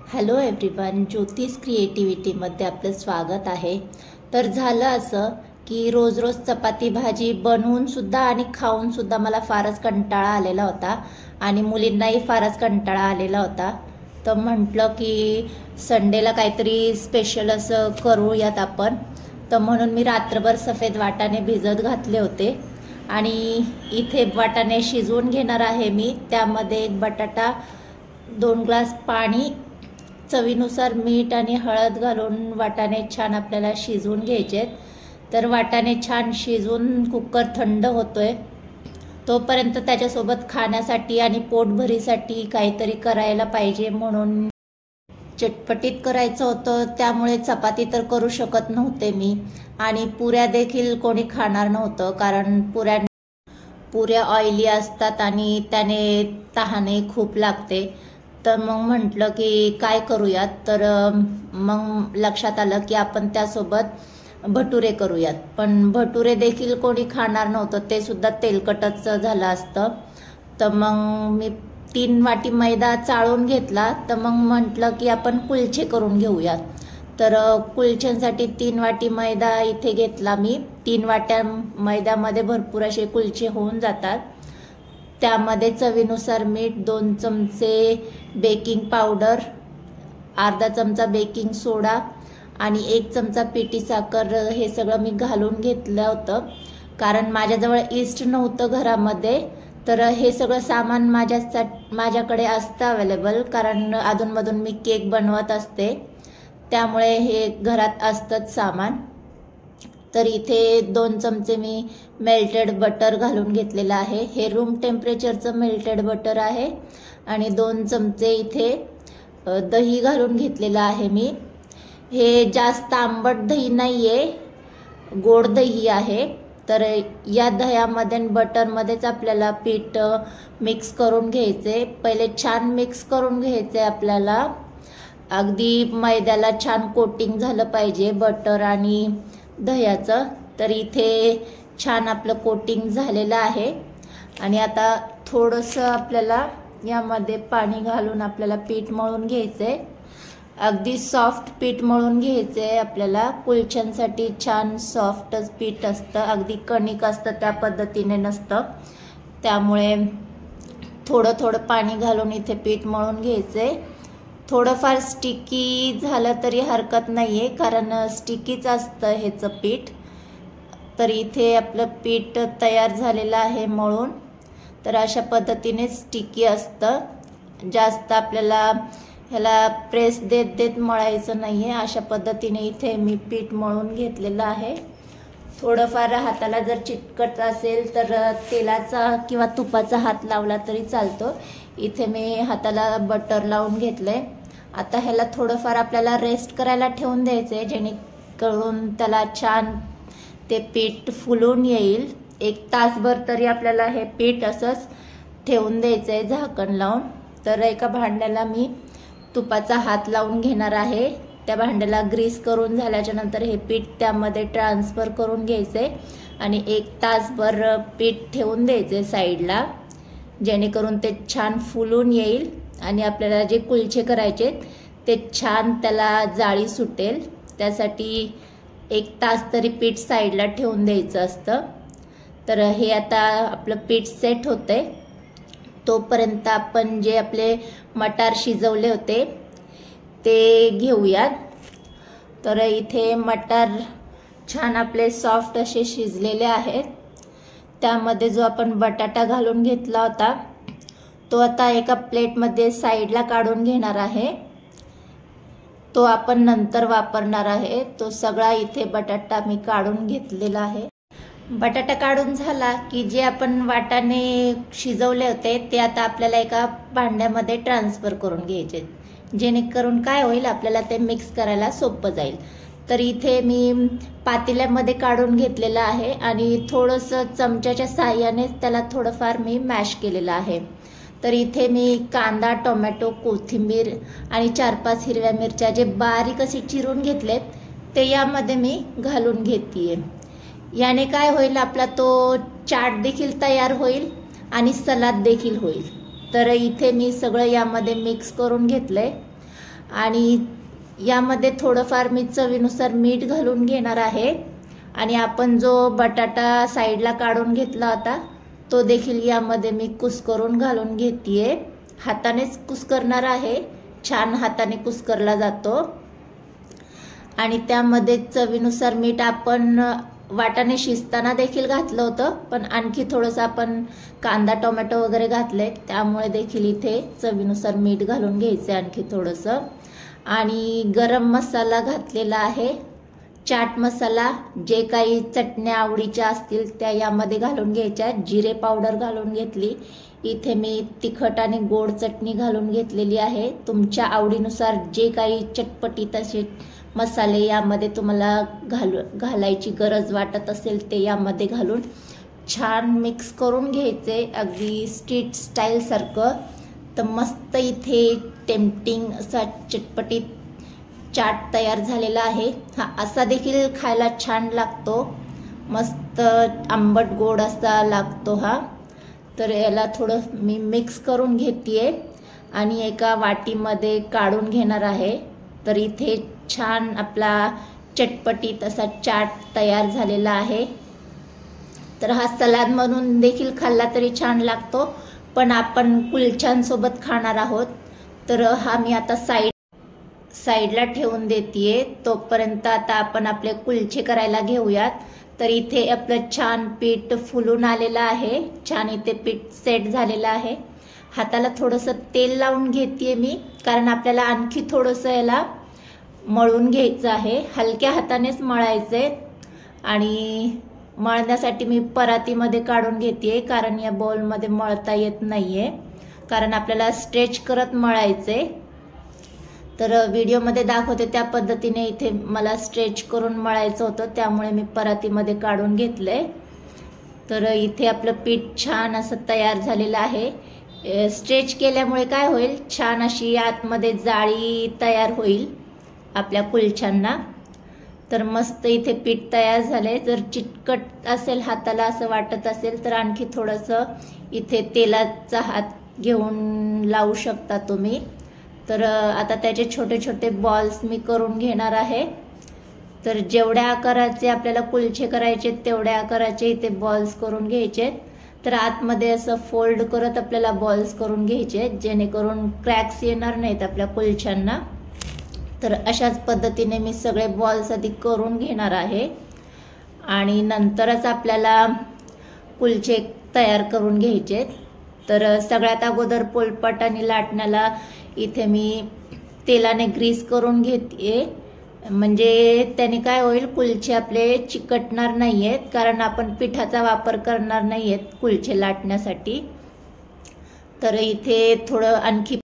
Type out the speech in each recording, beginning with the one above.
Hello everyone, ज्योतिष क्रिएटिव्हिटीमध्ये आपलं स्वागत आहे। तर झालं असं की रोज रोज चपाती भाजी बनवून सुद्धा आणि खाऊन सुद्धा मला फारच कंटाळा आलेला होता आणि मुलींनाही फारच कंटाळा आलेला होता। तर म्हटलं की संडेला काहीतरी स्पेशल असं करूयात आपण। तर म्हणून मी रात्रभर सफेद वाटाणे भिजत घातले होते आणि इथे वाटाणे शिजवून घेणार आहे मी। त्यामध्ये एक बटाटा, 2 ग्लास पाणी, चवीनुसार मीठ आणि हळद घालून वाटाणे छान आपल्याला शिजवून घ्यायचे। तर वाटाणे छान शिजवून कुकर थंड होतोय तोपर्यंत त्याच्यासोबत खाण्यासाठी आणि पोटभरीसाठी काहीतरी करायला पाहिजे, म्हणून चटपटीत करायचं होतं। त्यामुळे चपाती तर करू शकत नव्हते मी आणि पुऱ्या देखील कोणी खाणार नव्हतं, कारण पुऱ्या ऑइली असतात आणि त्याने तहाने खूप लागते। तर मग म्हटलं की काय करूयात, तर मग लक्षात आलं की आपण त्यासोबत भटुरे करूयात। पण भटुरे देखील कोणी खाणार नव्हतं, ते सुद्धा तेलकटच झालं असतं। तर मग मी 3 वाटी मैदा चाळून घेतला। तर मग म्हटलं की आपण कुलचे करून घेऊयात। तर कुलच्यांसाठी 3 वाटी मैदा इथे घेतला मी। 3 वाट्या मैद्यामध्ये भरपूर असे कुलचे होऊन जातात। त्यामध्ये चवीनुसार मीठ, 2 चमचे बेकिंग पावडर, अर्धा चमचा बेकिंग सोडा आणि 1 चमचा पिठी साखर, हे सगळं मी घालून घेतलं होतं। कारण माझ्याजवळ ईस्ट नव्हतं घरामध्ये, तर हे सगळं सामान माझ्याकडे असतं अवेलेबल, कारण अधूनमधून मी केक बनवत असते, त्यामुळे हे घरात असतंच सामान। तर इथे 2 चमचे मी मेल्टेड बटर घालून घेतलेलं आहे। हे रूम टेम्परेचरचं मेल्टेड बटर आहे आणि 2 चमचे इथे दही घालून घेतलेलं आहे मी। हे जास्त आंबट दही नाहीये, गोड दही आहे। तर या दह्यामध्ये आणि बटरमध्येच आपल्याला पीठ मिक्स करून घ्यायचे। पहिले छान मिक्स करून घ्यायचे आपल्याला, अगदी मैद्याला छान कोटिंग झालं पाहिजे बटर आणि दह्याचं। तर इथे छान आपलं कोटिंग झालेलं आहे आणि आता थोडंसं आपल्याला यामध्ये पाणी घालून आपल्याला पीठ मळून घ्यायचंय। अगदी सॉफ्ट पीठ मळून घ्यायचंय आपल्याला। कुलच्यांसाठी छान सॉफ्टच पीठ असतं, अगदी कणिक असतं त्या पद्धतीने नसतं। त्यामुळे थोडं थोडं पाणी घालून इथे पीठ मळून घ्यायचंय। थोडंफार स्टिकी झालं तरी हरकत नाहीये, कारण स्टिकीच असतं ह्याचं पीठ। तर इथे आपलं पीठ तयार झालेलं आहे मळून। तर अशा पद्धतीने स्टिकी असतं, जास्त आपल्याला ह्याला प्रेस देत देत मळायचं नाहीये। अशा पद्धतीने इथे मी पीठ मळून घेतलेलं आहे। थोडंफार हाताला जर चिटकट असेल तर तेलाचा किंवा तुपाचा हात लावला तरी चालतो। इथे मी हाताला बटर लावून घेतलंय। आता ह्याला थोडंफार आपल्याला रेस्ट करायला ठेवून द्यायचंय, जेणेकरून त्याला छान ते पीठ फुलून येईल। 1 तासभर तरी आपल्याला हे पीठ असंच ठेवून द्यायचंय झाकण लावून। तर एका भांड्याला मी तुपाचा हात लावून घेणार आहे। त्या भांड्याला ग्रीस करून झाल्याच्या नंतर हे पीठ त्यामध्ये ट्रान्सफर करून घ्यायचंय आणि 1 तासभर पीठ ठेवून द्यायचे साईडला, जेणेकरून ते छान फुलून येईल आणि आपल्याला जे कुलचे करायचे ते छान त्याला जाळी सुटेल। त्यासाठी 1 तास तरी पीठ साईडला ठेवून द्यायचं असतं। तर हे आता आपलं पीठ सेट होतंय, तोपर्यंत आपण जे आपले मटार शिजवले होते ते घेऊयात। तर इथे मटार छान आपले सॉफ्ट असे शिजलेले आहेत। त्यामध्ये जो आपण बटाटा घालून घेतला होता तो आता एका प्लेटमध्ये साईडला काढून घेणार आहे। तो आपण नंतर वापरणार आहे। तो सगळा इथे बटाटा मी काढून घेतलेला आहे। बटाटा काढून झाला की जे आपण वाटाणे शिजवले होते ते आता आपल्याला एका भांड्यामध्ये ट्रान्सफर करून घ्यायचे, जेणेकरून काय होईल, आपल्याला ते मिक्स करायला सोपं जाईल। तर इथे मी पातेल्यामध्ये काढून घेतलेलं आहे आणि थोडंसं चमच्याच्या साहाय्याने त्याला थोडंफार मी मॅश केलेलं आहे। तर इथे मी कांदा, टोमॅटो, कोथिंबीर आणि 4-5 हिरव्या मिरच्या जे बारीक असे चिरून घेतलेत ते यामध्ये मी घालून घेतेय। याने काय होईल, आपला तो चाट देखील तयार होईल आणि सलाद देखील होईल। तर इथे मी सगळं यामध्ये मिक्स करून घेतलंय आणि यामध्ये थोडंफार मी चवीनुसार मीठ घालून घेणार आहे आणि आपण जो बटाटा साईडला काढून घेतला होता तो देखील यामध्ये मी कुस्करून घालून घेतेय। हातानेच कुस्करणार आहे, छान हाताने कुस्करला जातो। आणि त्यामध्ये चवीनुसार मीठ आपण वाटाणे शिजताना देखील घातलं होतं, पण आणखी थोडंसं आपण कांदा टोमॅटो वगैरे घातले त्यामुळे देखील इथे चवीनुसार मीठ घालून घ्यायचं आणखी थोडंसं। आणि गरम मसाला घातलेला आहे, चाट मसाला, जे काही चटण्या आवडीच्या असतील त्या यामध्ये घालून घ्यायच्या। जिरे पावडर घालून घेतली, इथे मी तिखट आणि गोड चटणी घालून घेतलेली आहे। तुमच्या आवडीनुसार जे काही चटपटीत असे मसाले यामध्ये तुम्हाला घालायची गरज वाटत असेल ते यामध्ये घालून छान मिक्स करून घ्यायचे, अगदी स्ट्रीट स्टाईल सारखं। तर मस्त इथे टेम्पटिंग असा चटपटीत चाट तयार झालेला आहे। हा असा देखील खायला छान लागतो, मस्त आंबट गोड असा लागतो हा। तर याला थोडं मी मिक्स करून घेतेय आणि एका वाटीमध्ये काढून घेणार आहे। तर इथे छान आपला चटपटीत असा चाट तयार झालेला आहे। तर हा सलाद म्हणून देखील खाल्ला तरी छान लागतो, पण आपण कुलच्यांसोबत खाणार आहोत तर हा मी आता साईडला ठेवून देतेय। तोपर्यंत आता आपण आपले कुलचे करायला घेऊयात। तर इथे आपलं छान पीठ फुलून आलेलं आहे, छान इथे पीठ सेट झालेलं आहे। हाताला थोडंसं तेल लावून घेतेय मी, कारण आपल्याला आणखी थोडंसं याला मळून घ्यायचं आहे, हलक्या हातानेच मळायचे। आणि मळण्यासाठी मी परातीमध्ये काढून घेतेय, कारण या बाउलमध्ये मळता येत नाहीये, कारण आपल्याला स्ट्रेच करत मळायचे। तर व्हिडिओमध्ये दाखवते त्या पद्धतीने इथे मला स्ट्रेच करून मळायचं होतं, त्यामुळे मी परातीमध्ये काढून घेतलंय। तर इथे आपलं पीठ छान असं तयार झालेलं आहे। स्ट्रेच केल्यामुळे काय होईल, छान अशी आतमध्ये जाळी तयार होईल आपल्या कुलच्यांना। तर मस्त इथे पीठ तयार झालंय। जर चिटकट असेल हाताला असं वाटत असेल तर आणखी थोडंसं इथे तेलाचा हात घेऊन लावू शकता तुम्ही। तर आता त्याचे छोटे छोटे बॉल्स मी करून घेणार आहे। तर जेवढ्या आकाराचे आपल्याला कुलचे करायचे तेवढ्या आकाराचे इथे बॉल्स करून घ्यायचे। तर आतमध्ये असं फोल्ड करत आपल्याला बॉल्स करून घ्यायचे, जेणेकरून क्रॅक्स येणार नाहीत आपल्या कुलच्यांना। तर अशाच पद्धतीने मी सगळे बॉल्स आधी करून घेणार आहे आणि नंतरच आपल्याला कुलचे तयार करून घ्यायचे। तर सगळ्यात अगोदर पोलपाट आणि लाटण्याला इथे मी तेलाने ग्रीस करून घेते, म्हणजे त्याने काय होईल, कुलचे आपले चिकटणार नाहीयेत, कारण आपण पिठाचा वापर करणार नाहीयेत कुलचे लाटण्यासाठी। तर इथे आणखी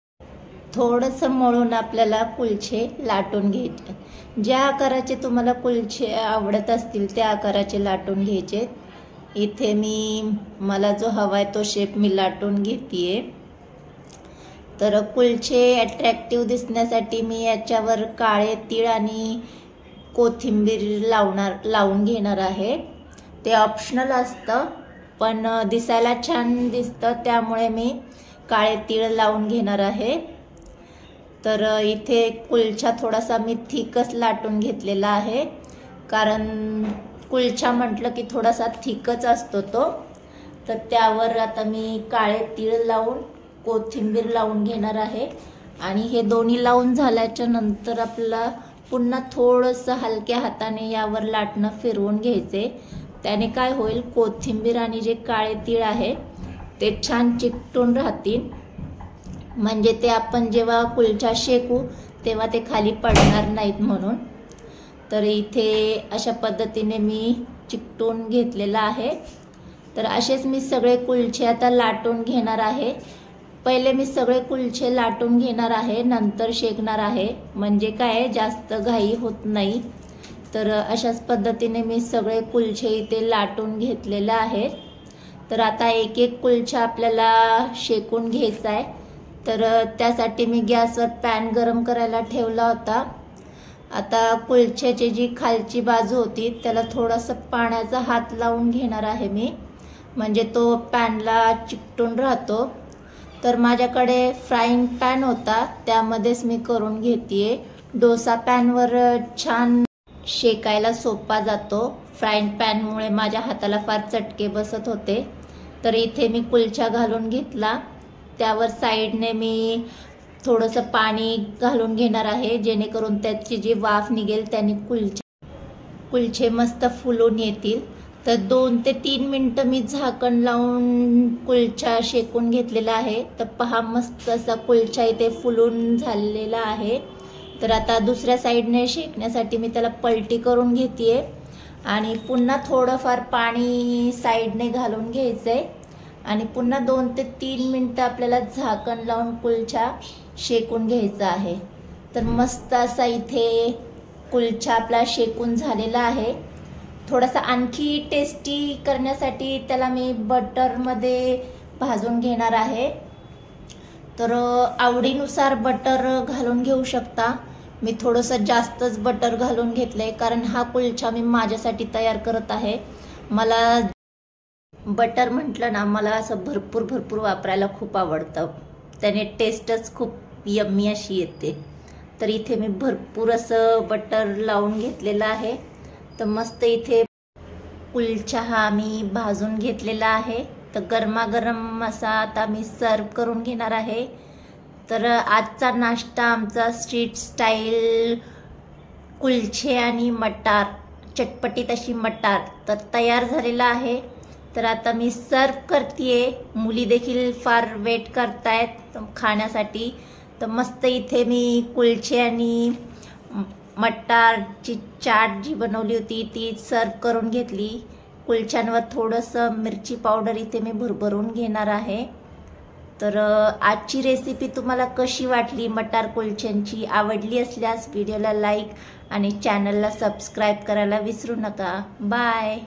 थोडंसं मळून आपल्याला कुलचे लाटून घ्यायचे। ज्या आकाराचे तुम्हाला कुलचे आवडत असतील त्या आकाराचे लाटून घ्यायचे। इथे मला जो हवाय तो शेप मी लाटून घेतेय। तर कुलचे अट्रॅक्टिव्ह दिसण्यासाठी मी याच्यावर काळे तीळ आणि कोथिंबीर लावून घेणार आहे। ते ऑप्शनल असतं, पण दिसायला छान दिसतं, त्यामुळे मी काळे तीळ लावून घेणार आहे। तर इथे कुलचा थोडासा मी थिकच लाटून घेतलेला आहे, कारण कुलचा म्हटलं की थोडासा थिकच असतो तो। तर त्यावर आता मी काळे तीळ लावून कोथिंबीर लावून घेणार आहे आणि हे दोन्ही लावून झाल्याच्या नंतर आपल्याला पुन्हा थोडंसं हलक्या हाताने यावर लाटणं फिरवून घ्यायचे। त्याने काय होईल, कोथिंबीर आणि जे काळे तीळ आहे ते छान चिकटून राहतील, म्हणजे ते आपण जेव्हा कुलचा शेकू तेव्हा ते खाली पडणार नाहीत म्हणून। तर इथे अशा पद्धतीने मी चिकटून घेतलेला आहे। तर असेच मी सगळे कुलचे आता लाटून घेणार आहे। पहिले मी सगळे कुलचे लाटून घेणार आहे, नंतर शेकणार आहे, म्हणजे काय जास्त घाई होत नाही। तर अशाच पद्धतीने मी सगळे कुलचे इथे लाटून घेतलेले आहेत। तर आता एक एक कुलचा आपल्याला शेकून घ्यायचा आहे। तर त्यासाठी मी गॅसवर पॅन गरम करायला ठेवला होता। आता कुलच्याची जी खालची बाजू होती त्याला थोडासा पाण्याचा हात लावून घेणार आहे मी, म्हणजे तो पॅनला चिकटून राहतो। तर माझ्याकडे फ्राईंग पॅन होता, त्यामध्येच मी करून घेतेय। डोसा पॅनवर छान शेकायला सोपा जातो। फ्राईंग पॅनमुळे माझ्या हाताला फार चटके बसत होते। तर इथे मी कुलचा घालून घेतला, त्यावर साईडने मी थोडंसं पाणी घालून घेणार आहे, जेणेकरून त्याची जी वाफ निघेल त्याने कुलचे मस्त फुलून येतील। तर 2 ते 3 मिनिटं मी झाकण लावून कुलचा शेकून घेतलेला आहे। तर पहा, मस्त असा कुलचा इथे फुलून झालेला आहे। तर आता दुसऱ्या साईडने शेकण्यासाठी मी त्याला पलटी करून घेतेय आणि पुन्हा थोडंफार पाणी साईडने घालून घ्यायचंय आणि पुन्हा 2 ते 3 मिनिटं आपल्याला झाकण लावून कुलचा शेकून घ्यायचा आहे। तर मस्त असा इथे कुलचा आपला शेकून झालेला आहे। थोडासा आणखी टेस्टी करण्यासाठी त्याला मी बटरमध्ये भाजून घेणार आहे। तर आवडीनुसार बटर घालून घेऊ शकता। मी थोडंसं जास्तच बटर घालून घेतलंय, कारण हा कुलचा मी माझ्यासाठी तयार करत आहे। मला बटर म्हटलं ना, मला असं भरपूर वापरायला खूप आवडतं, त्याने टेस्टच खूप यम्मी अशी येते। तर इथे मी भरपूर असं बटर लावून घेतलेलं आहे। तर मस्त इथे कुलचा हा मी भाजून घेतलेला आहे। तर गरमागरम असा आता मी सर्व करून घेणार आहे। तर आजचा नाश्ता आमचा स्ट्रीट स्टाईल कुलचे आणि मटार, चटपटीत अशी मटार तर तयार झालेला आहे। तर आता मी सर्व करतेय। मुली देखील फार वेट करतायत खाण्यासाठी। तर मस्त इथे मी कुलचे आणि मटारची चाट जी बनवली होती ती सर्व करून घेतली। कुलच्यांवर थोडंसं मिरची पावडर इथे मी भरभरून घेणार आहे। तर आजची रेसिपी तुम्हाला कशी वाटली मटार कुलच्यांची? आवडली असल्यास व्हिडिओला लाईक आणि चॅनलला सबस्क्राईब करायला विसरू नका। बाय।